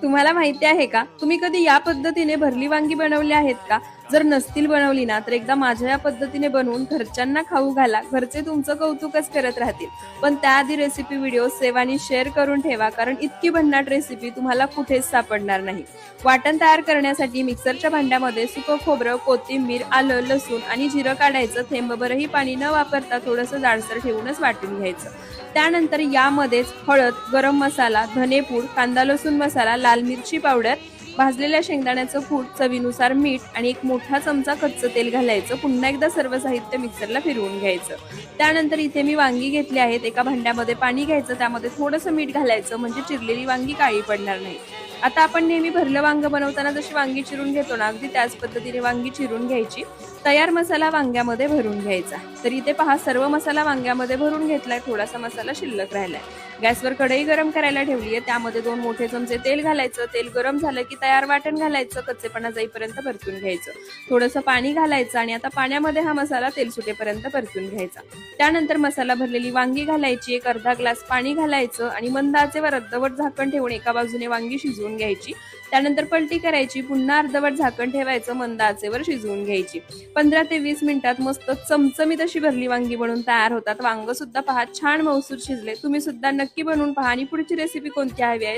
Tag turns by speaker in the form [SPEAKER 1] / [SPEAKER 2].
[SPEAKER 1] तुम्हाला माहिती आहे का, तुम्ही कधी या पद्धतीने भरली वांगी बनवली आहेत का? जर नसतील बनवली ना, तर एकदा माझ्या या पद्धतीने बनवून घरच्यांना खाऊ घाला. घरचे तुमचं कौतुकच करत राहतील. पण त्याआधी रेसिपी व्हिडिओ सेव्ह आणि शेअर करून ठेवा, कारण इतकी भन्नाट रेसिपी तुम्हाला कुठेच सापडणार नाही. वाटण तयार करण्यासाठी मिक्सरच्या भांड्यामध्ये सुकं खोबरं, कोथिंबीर, आलं, लसूण आणि जिरं काढायचं. थेंबभरही पाणी न वापरता थोडंसं जाडसर ठेवूनच वाटून घ्यायचं. त्यानंतर यामध्येच हळद, गरम मसाला, धनेपूड, कांदा लसूण मसाला, लाल मिरची पावडर, भाजलेल्या शेंगदाण्याचं कूट, चवीनुसार मीठ आणि एक मोठा चमचा कच्चं तेल घालायचं. पुन्हा एकदा सर्व साहित्य मिक्सरला फिरवून घ्यायचं. त्यानंतर इथे मी वांगी घेतली आहेत. एका भांड्यामध्ये पाणी घ्यायचं, त्यामध्ये थोडंसं मीठ घालायचं, म्हणजे चिरलेली वांगी काळी पडणार नाही. आता आपण नेहमी भरलं वांग बनवताना जशी वांगी चिरून घेतो ना, अगदी त्याच पद्धतीने वांगी चिरून घ्यायची. तयार मसाला वांग्यामध्ये भरून घ्यायचा. तर इथे पहा, सर्व मसाला वांग्यामध्ये भरून घेतलाय. थोडासा मसाला शिल्लक राहिलाय. गॅसवर कढई गरम करायला ठेवली आहे. त्यामध्ये 2 मोठे चमचे तेल घालायचं. तेल गरम झालं की तयार वाटण घालायचं. कच्चेपणा जाईपर्यंत परतून घ्यायचं. थोडंसं पाणी घालायचं आणि आता पाण्यामध्ये हा मसाला तेल सुटेपर्यंत परतून घ्यायचा. त्यानंतर मसाला भरलेली वांगी घालायची. एक अर्धा ग्लास पाणी घालायचं आणि मंद आचेवर अर्धवट झाकण ठेवून एका बाजूने वांगी शिजवून घ्यायची. त्यानंतर पलटी करायची. पुन्हा अर्धवट झाकण ठेवायचं. मंद आचेवर शिजवून घ्यायची. 15 ते 20 मिनिटात मस्त चमचमीत अशी भरली वांगी बनून तयार होतात. वांग सुद्धा पहा छान मऊसूत शिजले. तुम्ही सुद्धा नक्की बनवून पहा आणि पुढची रेसिपी कोणती हवी आहे